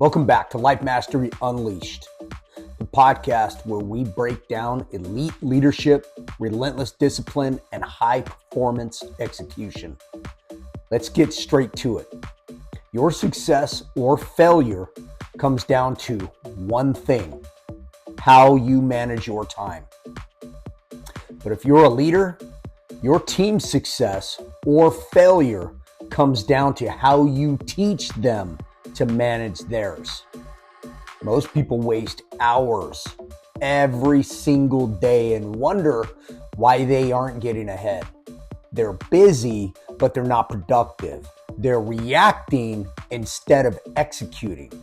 Welcome back to Life Mastery Unleashed, the podcast where we break down elite leadership, relentless discipline, and high performance execution. Let's get straight to it. Your success or failure comes down to one thing: how you manage your time. But if you're a leader, your team's success or failure comes down to how you teach them to manage theirs. Most people waste hours every single day and wonder why they aren't getting ahead. They're busy, but they're not productive. They're reacting instead of executing.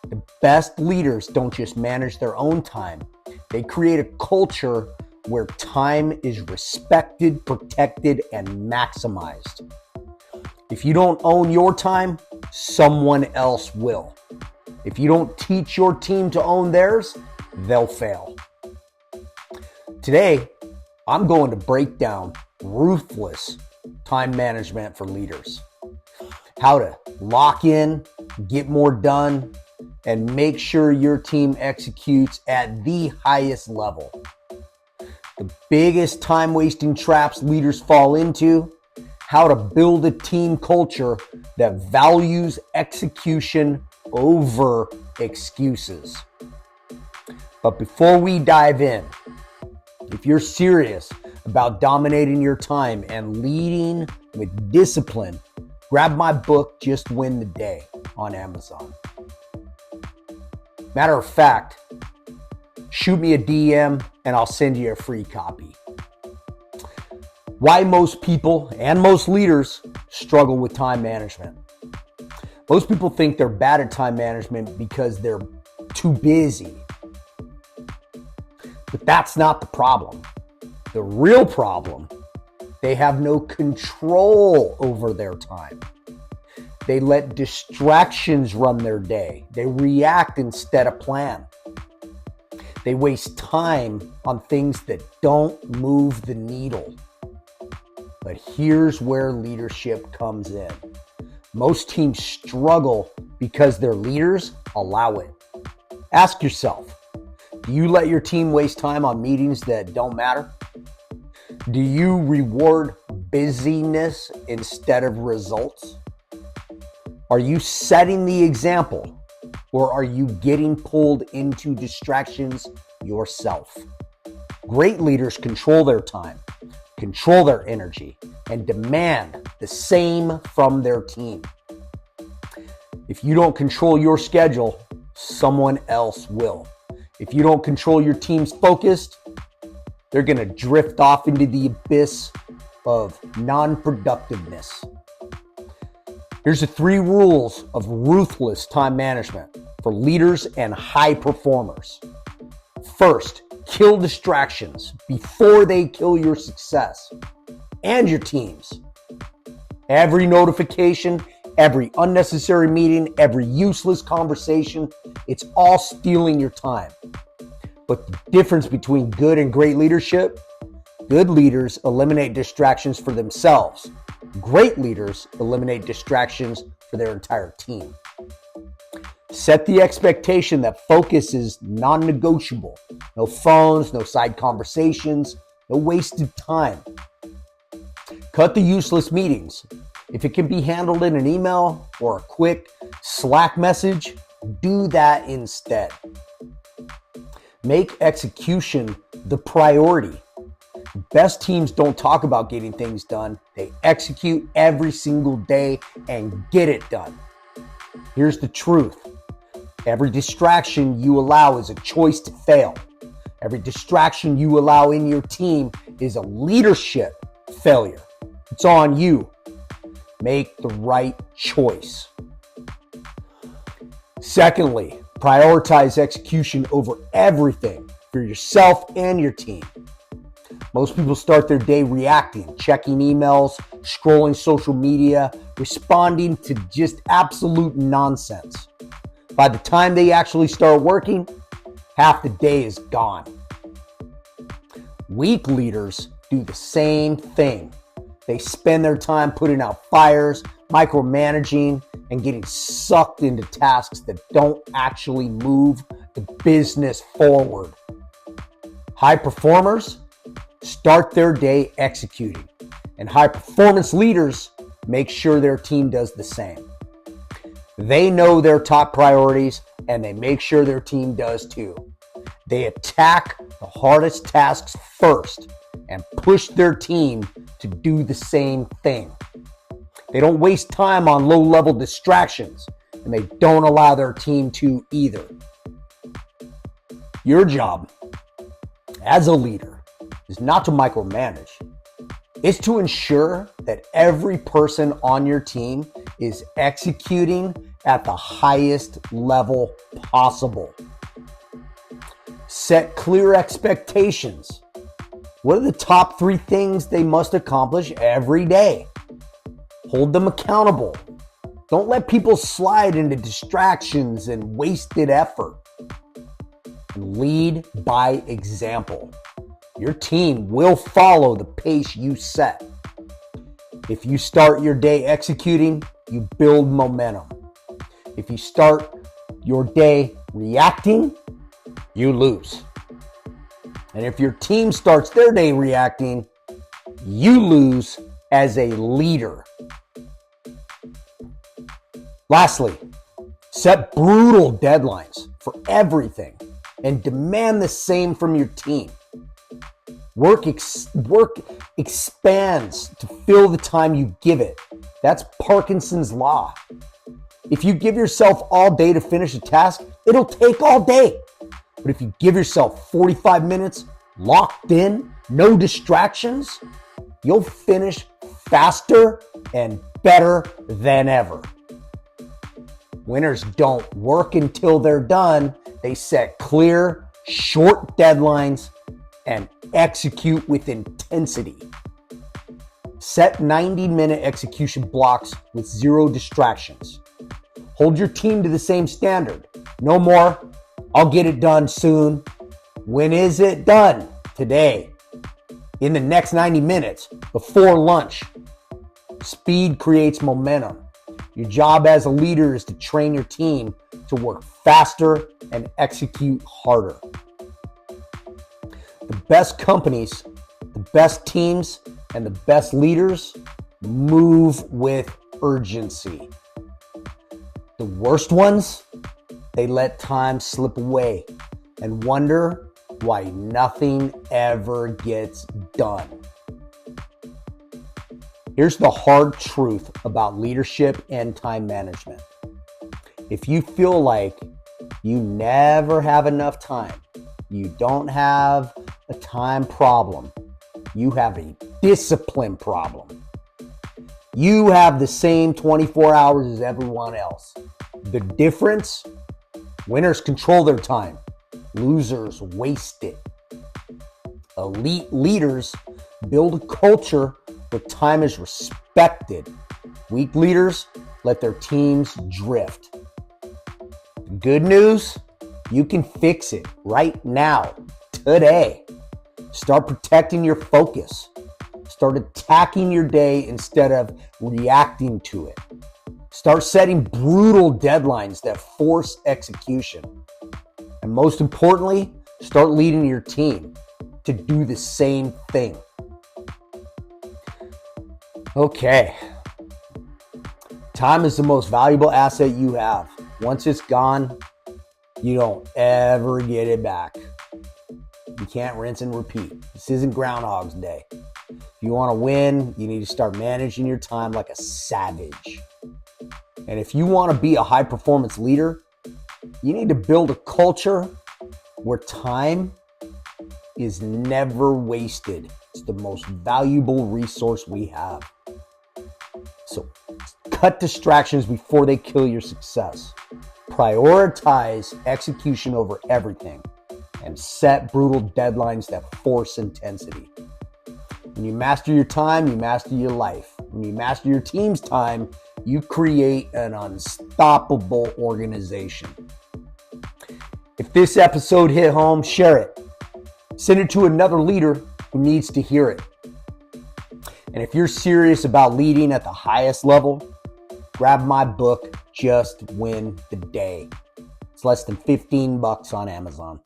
The best leaders don't just manage their own time. They create a culture where time is respected, protected, and maximized. If you don't own your time, someone else will. If you don't teach your team to own theirs, they'll fail. Today, I'm going to break down ruthless time management for leaders. How to lock in, get more done, and make sure your team executes at the highest level. The biggest time-wasting traps leaders fall into: how to build a team culture that values execution over excuses. But before we dive in, if you're serious about dominating your time and leading with discipline, grab my book, Just Win the Day, on Amazon. Matter of fact, shoot me a DM and I'll send you a free copy. Why most people and most leaders struggle with time management. Most people think they're bad at time management because they're too busy. But that's not the problem. The real problem: they have no control over their time. They let distractions run their day. They react instead of plan. They waste time on things that don't move the needle. But here's where leadership comes in. Most teams struggle because their leaders allow it. Ask yourself, do you let your team waste time on meetings that don't matter? Do you reward busyness instead of results? Are you setting the example, or are you getting pulled into distractions yourself? Great leaders control their time, control their energy, and demand the same from their team. If you don't control your schedule, someone else will. If you don't control your team's focus, they're going to drift off into the abyss of non-productiveness. Here's the 3 rules of ruthless time management for leaders and high performers. First, kill distractions before they kill your success and your team's. Every notification, every unnecessary meeting, every useless conversation, it's all stealing your time. But the difference between good and great leadership: good leaders eliminate distractions for themselves. Great leaders eliminate distractions for their entire team. Set the expectation that focus is non-negotiable. No phones, no side conversations, no wasted time. Cut the useless meetings. If it can be handled in an email or a quick Slack message, do that instead. Make execution the priority. Best teams don't talk about getting things done. They execute every single day and get it done. Here's the truth: every distraction you allow is a choice to fail. Every distraction you allow in your team is a leadership failure. It's on you. Make the right choice. Secondly, prioritize execution over everything for yourself and your team. Most people start their day reacting, checking emails, scrolling social media, responding to just absolute nonsense. By the time they actually start working, half the day is gone. Weak leaders do the same thing. They spend their time putting out fires, micromanaging, and getting sucked into tasks that don't actually move the business forward. High performers start their day executing, and high performance leaders make sure their team does the same. They know their top priorities, and they make sure their team does too. They attack the hardest tasks first and push their team to do the same thing. They don't waste time on low-level distractions, and they don't allow their team to either. Your job as a leader is not to micromanage. It's to ensure that every person on your team is executing at the highest level possible. Set clear expectations. What are the top 3 things they must accomplish every day? Hold them accountable. Don't let people slide into distractions and wasted effort. And lead by example. Your team will follow the pace you set. If you start your day executing, you build momentum. If you start your day reacting, you lose. And if your team starts their day reacting, you lose as a leader. Lastly, set brutal deadlines for everything and demand the same from your team. Work expands to fill the time you give it. That's Parkinson's law. If you give yourself all day to finish a task, it'll take all day. But if you give yourself 45 minutes locked in, no distractions, you'll finish faster and better than ever. Winners don't work until they're done. They set clear, short deadlines and execute with intensity. Set 90-minute execution blocks with 0 distractions. Hold your team to the same standard. No more, I'll get it done soon. When is it done? Today. In the next 90 minutes, before lunch. Speed creates momentum. Your job as a leader is to train your team to work faster and execute harder. The best companies, the best teams, and the best leaders move with urgency. The worst ones, they let time slip away and wonder why nothing ever gets done. Here's the hard truth about leadership and time management. If you feel like you never have enough time, you don't have a time problem, you have a discipline problem. You have the same 24 hours as everyone else. The difference? Winners control their time. Losers waste it. Elite leaders build a culture where time is respected. Weak leaders let their teams drift. The good news? You can fix it right now, today. Start protecting your focus. Start attacking your day instead of reacting to it. Start setting brutal deadlines that force execution. And most importantly, start leading your team to do the same thing. Okay. Time is the most valuable asset you have. Once it's gone, you don't ever get it back. You can't rinse and repeat. This isn't Groundhog's Day. If you want to win, you need to start managing your time like a savage. And if you want to be a high-performance leader, you need to build a culture where time is never wasted. It's the most valuable resource we have. So cut distractions before they kill your success. Prioritize execution over everything and set brutal deadlines that force intensity. When you master your time, you master your life. When you master your team's time, you create an unstoppable organization. If this episode hit home, share it. Send it to another leader who needs to hear it. And if you're serious about leading at the highest level, grab my book, just win the day. It's less than $15 on Amazon.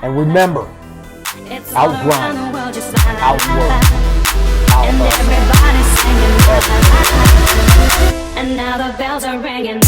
And remember, outgrind, outwork, outhustle. And now the bells are ringing.